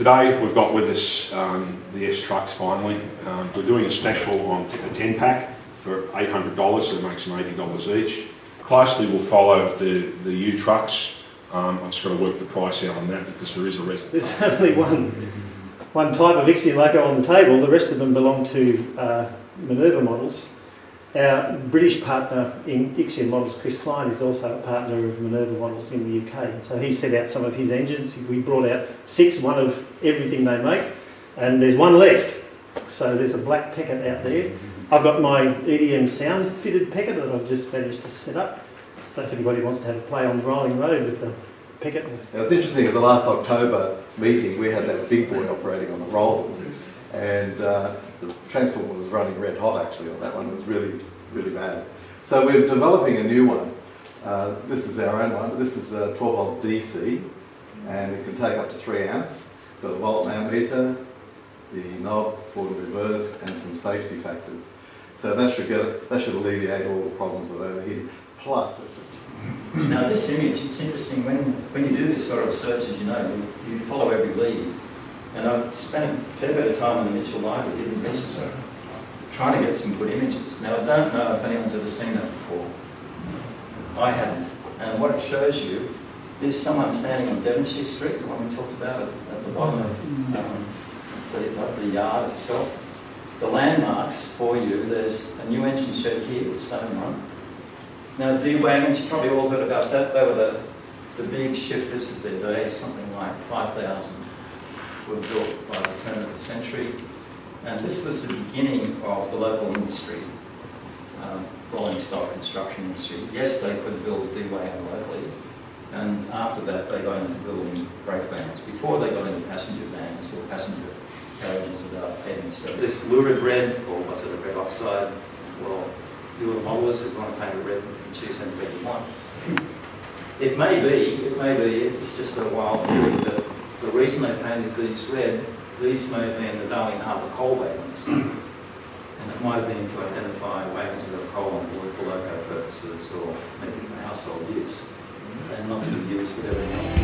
Today we've got with us the S trucks finally. We're doing a special on a 10-pack for $800, so it makes them $80 each. Closely we'll follow the U trucks. I've just got to work the price out on that because there is a rest. There's only one type of Ixia loco on the table. The rest of them belong to Minerva Models. Our British partner in Ixia Models, Chris Klein, is also a partner of Minerva Models in the UK. So he set out some of his engines. We brought out 6, one of everything they make, and there's one left. So there's a black packet out there. I've got my EDM sound fitted packet that I've just managed to set up. So if anybody wants to have a play on Rolling Road with the packet. Now it's interesting, at the last October meeting we had that big boy operating on the rollers, and the transformer was running red hot actually on that one. It was really, really bad. So we're developing a new one. This is our own one. This is a 12-volt DC, and it can take up to 3 amps. It's got a volt ammeter, the knob, forward and reverse, and some safety factors. So that should alleviate all the problems of overheating. Plus, now this image, it's interesting when you do this sort of search, as you know, you follow every lead. And I've spent a fair bit of time in the Mitchell Library, didn't miss it, trying to get some good images. Now I don't know if anyone's ever seen that before. I hadn't. And what it shows you is someone standing on Devonshire Street, the one we talked about at the bottom of the yard itself. The landmarks for you, there's a new engine shed here, the Stone Run. Now D-wagons, you probably all heard about that. They were the big shifters of their day, something like 5,000 were built by the turn of the century. And this was the beginning of the local industry, rolling stock construction industry. Yes, they could build a D-wagon locally, and after that they got into building freight vans. Before they got into passenger vans or passenger carriages without headings. So this lurid red, or was it a red oxide? Well, you were modelers, if you want to paint it red, you can choose any red you want. It may be, it's just a wild theory that the reason they painted these red, these may have been the Darling Harbour coal wagons. And it might have been to identify wagons that have coal on board for loco purposes or maybe for household use, and not to be used with everything else.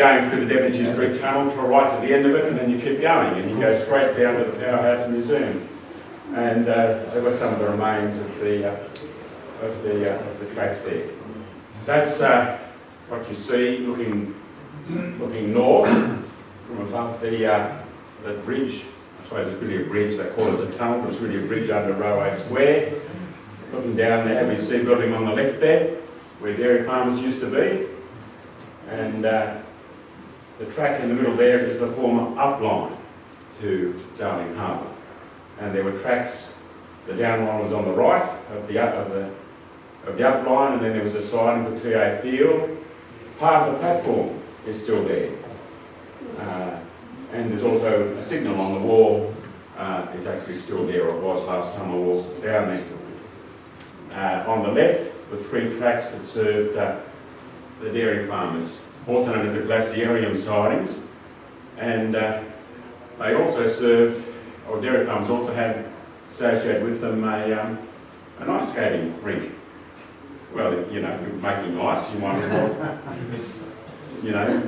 Going through the Devonshire Street Tunnel to right to the end of it, and then you keep going and you go straight down to the Powerhouse Museum. And they've got some of the remains of the track there. That's what you see looking north from above the bridge. I suppose it's really a bridge, they call it the tunnel, but it's really a bridge under Railway Square. Looking down the ABC building on the left there, where dairy farmers used to be. And the track in the middle there is the former upline to Darling Harbour. And there were tracks, the down line was on the right of the upline, and then there was a siding for TA Field. Part of the platform is still there. And there's also a signal on the wall is actually still there, or it was last time I walked down there. On the left, with 3 tracks that served the dairy farmers, also known as the glaciarium sidings. And they also served, or dairy farmers also had associated with them an ice skating rink. Well, you know, you're making ice, you might as well, you know,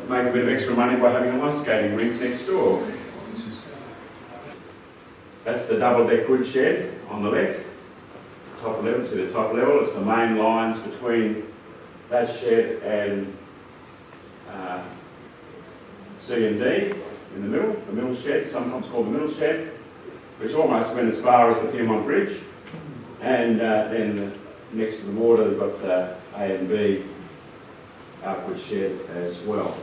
make a bit of extra money by having an ice skating rink next door. That's the double-deck wood shed on the left. Top level, see the top level, it's the main lines between that shed and C and D in the middle shed, sometimes called the middle shed, which almost went as far as the Piedmont Bridge. And then next to the water, we've got the A and B outward shed as well.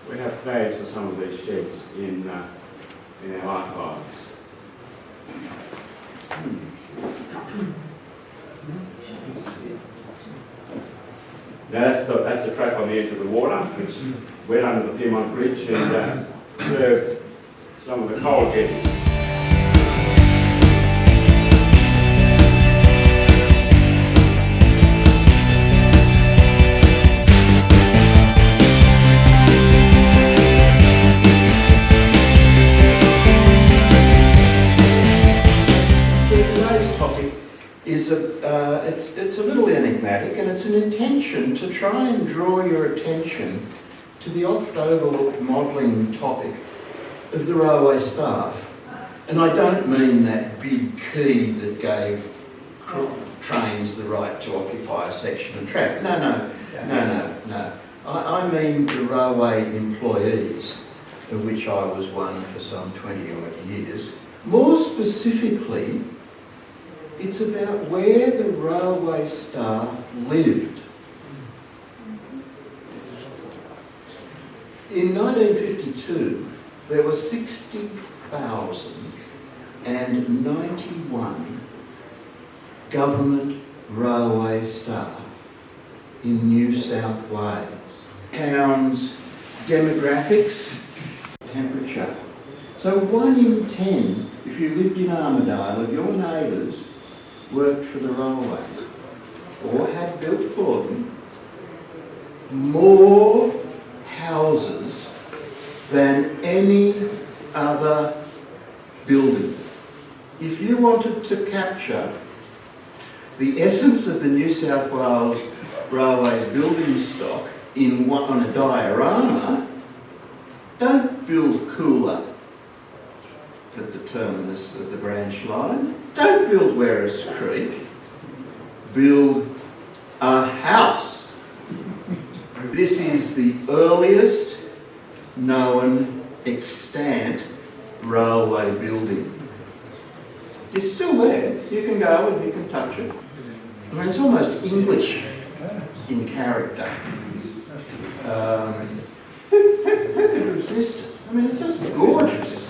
We have flags for some of these sheds in our archives. Now that's the track on the edge of the water, which went under the Piedmont Bridge and served some of the coal jetties. Today's topic is it's a little enigmatic, and it's an intention to try and draw your attention to the oft overlooked modelling topic of the railway staff. And I don't mean that big key that gave trains the right to occupy a section of track. No. I mean the railway employees, of which I was one for some 20 odd years. More specifically, it's about where the railway staff lived. In 1952, there were 60,091 government railway staff in New South Wales. Towns, demographics, temperature. So 1 in 10, if you lived in Armidale, of your neighbours worked for the railways or had built for them more houses than any other building. If you wanted to capture the essence of the New South Wales Railways building stock on a diorama, don't build a cooler at the terminus of the branch line. Don't build Werris Creek. Build a house. This is the earliest known extant railway building. It's still there. You can go and you can touch it. I mean, it's almost English in character. Who could resist it? I mean, it's just gorgeous.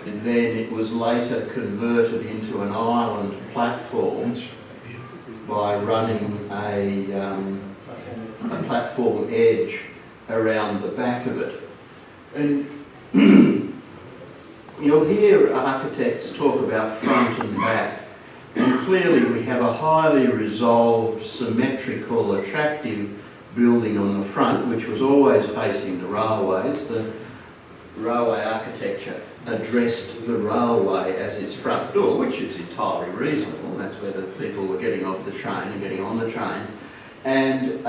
And then it was later converted into an island platform by running a platform edge around the back of it. And you'll hear architects talk about front and back, and clearly we have a highly resolved, symmetrical, attractive building on the front, which was always facing the railways. The railway architecture addressed the railway as its front door, which is entirely reasonable. That's where the people were getting off the train and getting on the train. And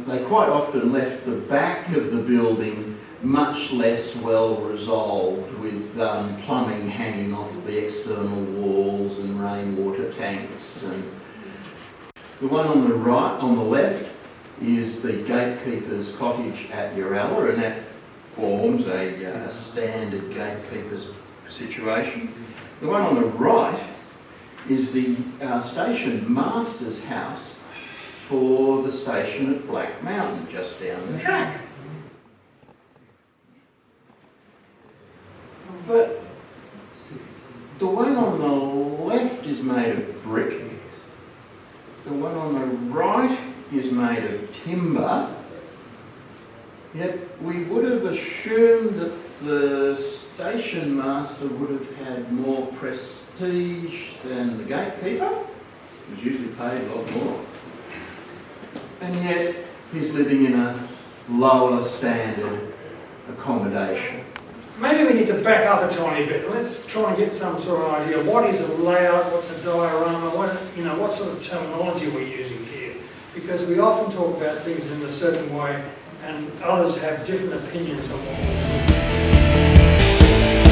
they quite often left the back of the building much less well resolved, with plumbing hanging off the external walls and rainwater tanks. And the one on the right, on the left, is the gatekeeper's cottage at Uralla, and that forms a standard gatekeeper's situation. The one on the right is the station master's house for the station at Black Mountain, just down the track. But the one on the left is made of brick. The one on the right is made of timber. Yet we would have assumed that the station master would have had more prestige than the gatekeeper, who was usually paid a lot more. and yet he's living in a lower standard accommodation. Maybe we need to back up a tiny bit. Let's try and get some sort of idea. What is a layout? What's a diorama? What sort of terminology we're using here? Because we often talk about things in a certain way, and others have different opinions on what we're talking about.